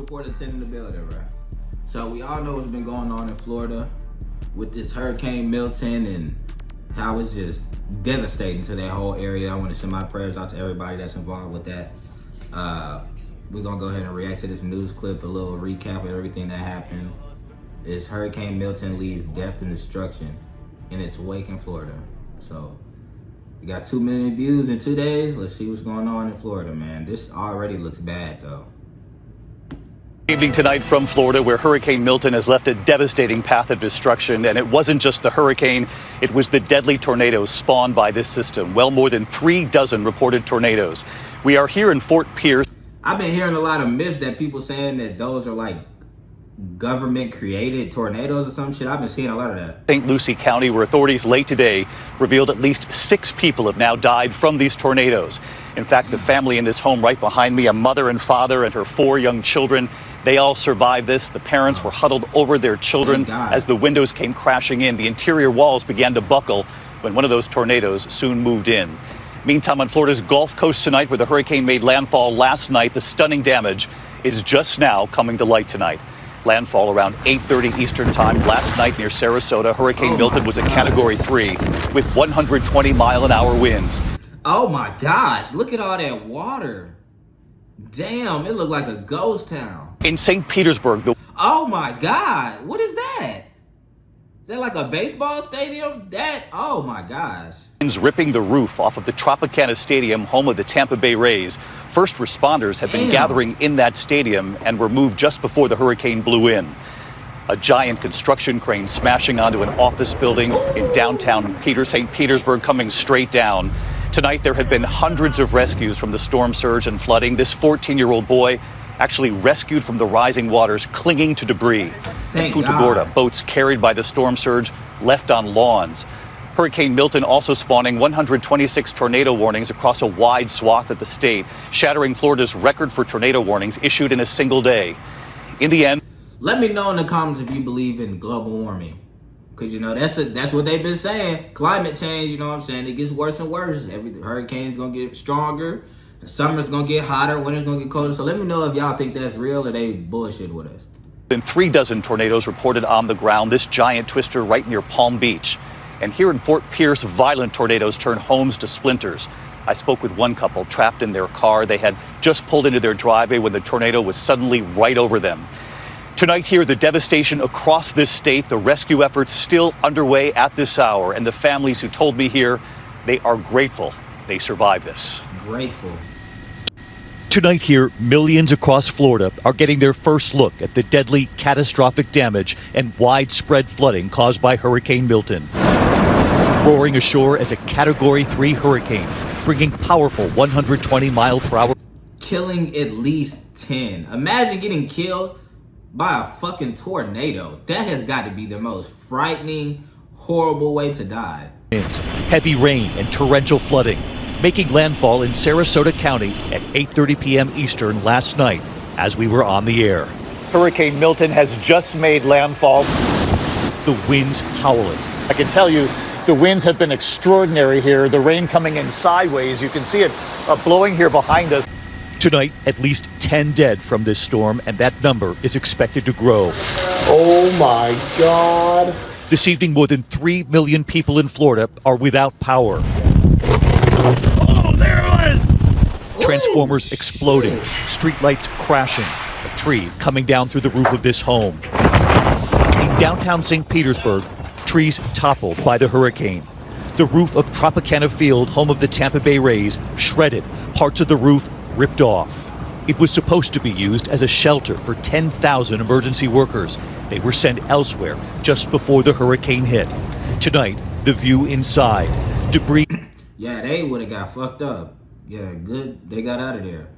report attending the building, right? So we all know what's been going on in Florida with this Hurricane Milton and how it's just devastating to that whole area. I want to send my prayers out to everybody that's involved with that. We're gonna go ahead and react to this news clip, a little recap of everything that happened. Is Hurricane Milton leaves death and destruction in its wake in Florida. So we got 2 million views in 2 days. Let's see what's going on in Florida, man. This already looks bad though. Evening tonight from Florida, where Hurricane Milton has left a devastating path of destruction. And it wasn't just the hurricane, it was the deadly tornadoes spawned by this system. Well, more than 36 reported tornadoes. We are here in Fort Pierce. I've been hearing a lot of myths that people saying that those are like government created tornadoes or some shit. I've been seeing a lot of that. St. Lucie County, where authorities late today revealed at least 6 people have now died from these tornadoes. In fact, the family in this home right behind me, a mother and father and her 4 young children, they all survived this. The parents were huddled over their children as the windows came crashing in. The interior walls began to buckle when one of those tornadoes soon moved in. Meantime, on Florida's Gulf Coast tonight, where the hurricane made landfall last night, the stunning damage is just now coming to light tonight. Landfall around 8:30 Eastern time last night near Sarasota. Hurricane Milton was a Category 3 with 120-mile-an-hour winds. Oh my gosh, look at all that water. Damn, it looked like a ghost town. In St. Petersburg, oh my God, what is that? Is that like a baseball stadium? Oh my gosh. Winds ripping the roof off of the Tropicana Stadium, home of the Tampa Bay Rays. First responders have been gathering in that stadium and were moved just before the hurricane blew in. A giant construction crane smashing onto an office building in downtown St. Petersburg, coming straight down. Tonight, there have been hundreds of rescues from the storm surge and flooding. This 14-year-old boy actually rescued from the rising waters, clinging to debris. In Punta Gorda, boats carried by the storm surge left on lawns. Hurricane Milton also spawning 126 tornado warnings across a wide swath of the state, shattering Florida's record for tornado warnings issued in a single day. In the end, let me know in the comments if you believe in global warming. Because, you know, that's what they've been saying. Climate change, you know what I'm saying? It gets worse and worse. Every hurricane's going to get stronger. The summer's going to get hotter. Winter's going to get colder. So let me know if y'all think that's real or they bullshit with us. Been 36 tornadoes reported on the ground. This giant twister right near Palm Beach. And here in Fort Pierce, violent tornadoes turn homes to splinters. I spoke with one couple trapped in their car. They had just pulled into their driveway when the tornado was suddenly right over them. Tonight here, the devastation across this state, the rescue efforts still underway at this hour. And the families who told me here, they are grateful they survived this. Grateful. Tonight here, millions across Florida are getting their first look at the deadly, catastrophic damage and widespread flooding caused by Hurricane Milton. Roaring ashore as a Category 3 hurricane, bringing powerful 120-mile-per-hour. Killing at least 10. Imagine getting killed by a fucking tornado. That has got to be the most frightening, horrible way to die. Heavy rain and torrential flooding, making landfall in Sarasota County at 8:30 p.m. Eastern last night as we were on the air. Hurricane Milton has just made landfall. The winds howling. I can tell you the winds have been extraordinary here. The rain coming in sideways. You can see it blowing here behind us. Tonight, at least 10 dead from this storm, and that number is expected to grow. Oh my God. This evening, more than 3 million people in Florida are without power. Oh, there it was! Transformers exploding, streetlights crashing, a tree coming down through the roof of this home. In downtown St. Petersburg, trees toppled by the hurricane. The roof of Tropicana Field, home of the Tampa Bay Rays, shredded, parts of the roof ripped off. It was supposed to be used as a shelter for 10,000 emergency workers. They were sent elsewhere just before the hurricane hit. Tonight, the view inside. Debris. Yeah, they would have got fucked up. Yeah, good. They got out of there.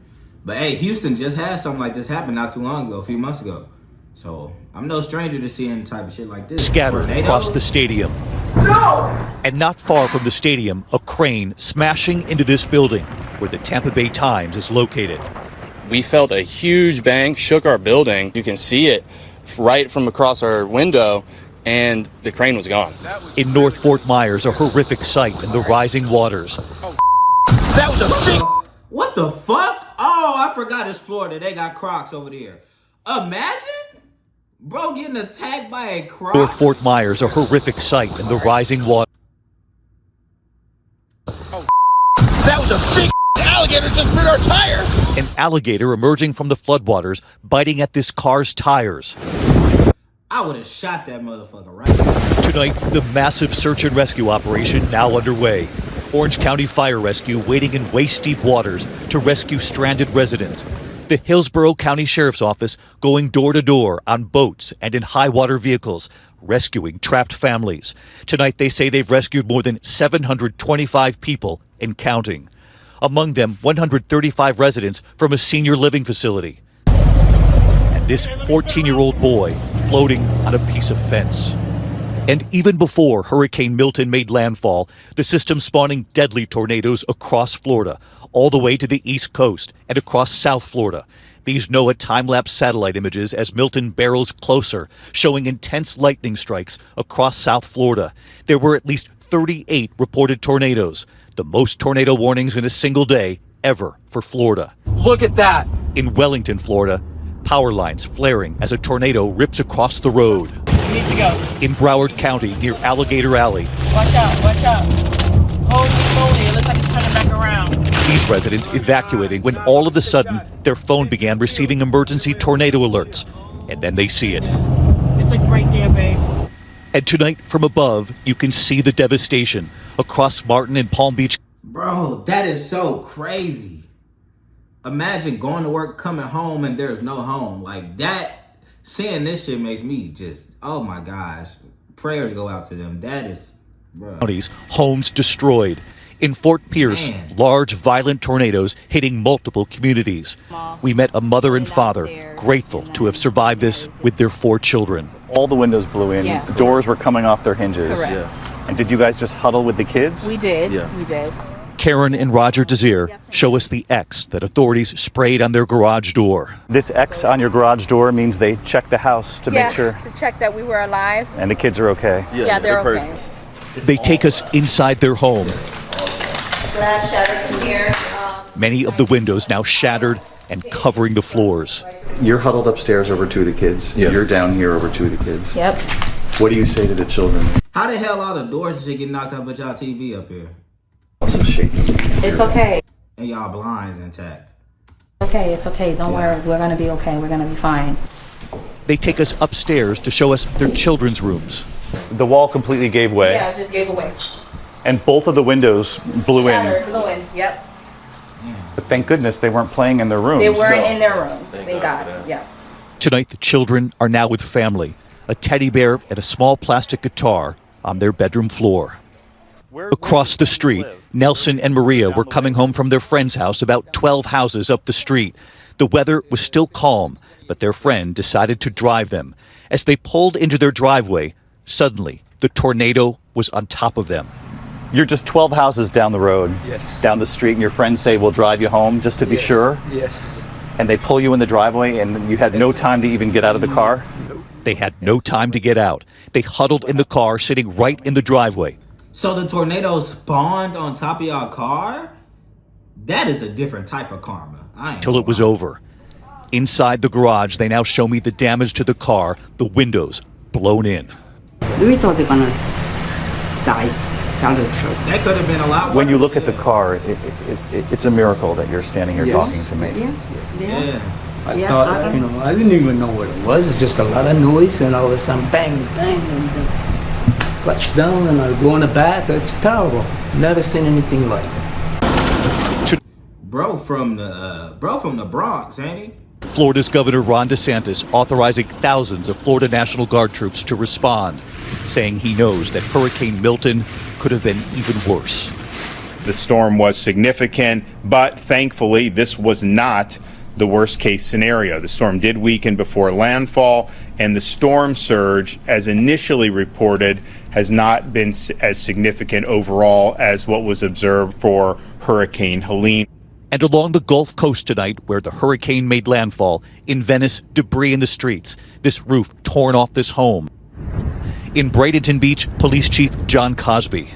But hey, Houston just had something like this happen not too long ago, a few months ago. So I'm no stranger to seeing type of shit like this. Scattered across the stadium. No! And not far from the stadium, a crane smashing into this building where the Tampa Bay Times is located. We felt a huge bang, shook our building. You can see it right from across our window, and the crane was gone. In North Fort Myers, a horrific sight in the rising waters. That was a big... What the fuck? Oh, I forgot it's Florida. They got Crocs over there. Imagine, bro, getting attacked by a croc. North Fort Myers, a horrific sight in the rising water. That was a big alligator just bit our tire. An alligator emerging from the floodwaters, biting at this car's tires. I would have shot that motherfucker right now. Tonight, the massive search and rescue operation now underway. Orange County Fire Rescue waiting in waist-deep waters to rescue stranded residents. The Hillsborough County Sheriff's Office going door to door on boats and in high water vehicles, rescuing trapped families. Tonight, they say they've rescued more than 725 people and counting. Among them, 135 residents from a senior living facility. And this 14-year-old boy floating on a piece of fence. And even before Hurricane Milton made landfall, the system spawning deadly tornadoes across Florida, all the way to the East Coast and across South Florida. These NOAA time-lapse satellite images as Milton barrels closer, showing intense lightning strikes across South Florida. There were at least 38 reported tornadoes, the most tornado warnings in a single day ever for Florida. Look at that. In Wellington, Florida, power lines flaring as a tornado rips across the road. You need to go. In Broward County, near Alligator Alley, Watch out, watch out. Hold it slowly. It looks like it's turning back around. these residents evacuating when all of a sudden their phone began receiving emergency tornado alerts. And then they see it. It's like right there, babe. And tonight, from above, you can see the devastation across Martin and Palm Beach. Bro, that is so crazy. Imagine going to work, coming home, and there's no home. Like that, seeing this shit makes me just, oh my gosh. Prayers go out to them. That is, bro. Homes destroyed. In Fort Pierce, Man. large, violent tornadoes hitting multiple communities. We met a mother and father, grateful to have survived this with their 4 children. All the windows blew in. Yeah. Doors were coming off their hinges. Correct. And did you guys just huddle with the kids? We did. We did. Karen and Roger Desir show us the X that authorities sprayed on their garage door. This X on your garage door means they checked the house to make sure. To check that we were alive. And the kids are okay. Yeah, they're okay. They take us inside their home. Glass shattered from here. Many of the windows now shattered and covering the floors. You're huddled upstairs over 2 of the kids. Yeah. You're down here over 2 of the kids. Yep. What do you say to the children? How the hell all the doors and shit get knocked out but y'all TV up here? Also shaking. It's okay. And y'all blinds intact. Okay, it's okay. Don't worry. We're going to be okay. We're going to be fine. They take us upstairs to show us their children's rooms. The wall completely gave way. Yeah, it just gave away. And both of the windows blew Shattered, in. blew in. Yep. But thank goodness they weren't playing in their rooms. They weren't in their rooms. Thank God. Yeah. Tonight, the children are now with family. A teddy bear and a small plastic guitar on their bedroom floor. Across the street, Nelson and Maria were coming home from their friend's house about 12 houses up the street. The weather was still calm, but their friend decided to drive them. As they pulled into their driveway, suddenly the tornado was on top of them. You're just 12 houses down the road, Yes. down the street, and your friends say, we'll drive you home just to be sure. Yes. And they pull you in the driveway, and you had no time to even get out of the car. They had no time to get out. They huddled in the car, sitting right in the driveway. So the tornado spawned on top of y'all car? That is a different type of karma. I ain't Till it was over. Inside the garage, they now show me the damage to the car, the windows blown in. We thought they were gonna die down the truck. That could have been a lot worse. When you look at the car, it's a miracle that you're standing here Yes. talking to me. Yeah. I Yeah, thought, I- I didn't even know what it was. It's just a lot of noise, and all of a sudden, bang, bang, and it's clutched down, and I go in the back. It's terrible. Never seen anything like it. Bro from the Bronx, ain't he? Florida's Governor Ron DeSantis authorizing thousands of Florida National Guard troops to respond, saying he knows that Hurricane Milton could have been even worse. The storm was significant, but thankfully this was not the worst case scenario. The storm did weaken before landfall, and the storm surge, as initially reported, has not been as significant overall as what was observed for Hurricane Helene. And along the Gulf Coast tonight, where the hurricane made landfall, in Venice, debris in the streets, this roof torn off this home. In Bradenton Beach, Police Chief John Cosby.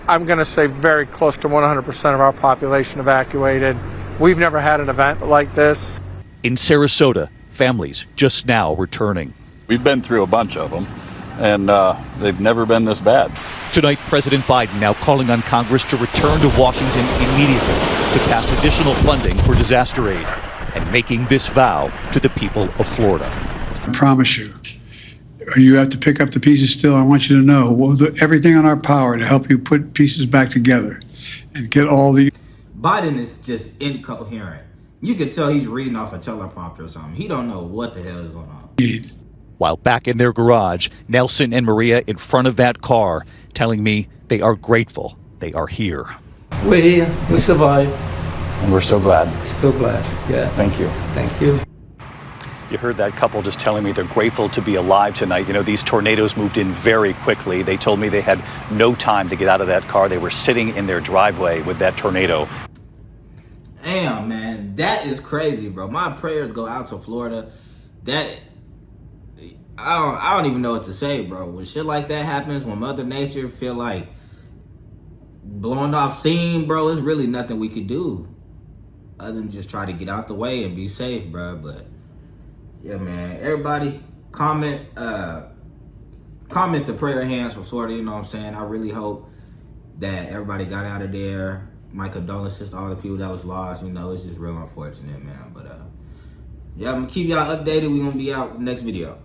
I'm going to say very close to 100% of our population evacuated. We've never had an event like this. In Sarasota, families just now returning. We've been through a bunch of them, and they've never been this bad. Tonight, President Biden now calling on Congress to return to Washington immediately to pass additional funding for disaster aid and making this vow to the people of Florida. I promise you, you have to pick up the pieces still. I want you to know we'll do everything in our power to help you put pieces back together and get all the... Biden is just incoherent. You can tell he's reading off a teleprompter or something. He don't know what the hell is going on. While back in their garage, Nelson and Maria in front of that car telling me they are grateful they are here. We're here. We survived. And we're so glad. So glad. Yeah. Thank you. Thank you. You heard that couple just telling me they're grateful to be alive tonight. You know, these tornadoes moved in very quickly. They told me they had no time to get out of that car. They were sitting in their driveway with that tornado. Damn, man, that is crazy, bro. My prayers go out to Florida. I don't even know what to say, bro. When shit like that happens, when Mother Nature feel like blowing off steam, bro, there's really nothing we could do other than just try to get out the way and be safe, bro. But yeah, man, everybody comment the prayer hands for Florida. You know what I'm saying? I really hope that everybody got out of there. My condolences to all the people that was lost. You know, it's just real unfortunate, man. But yeah, I'm gonna keep y'all updated. We're gonna be out next video.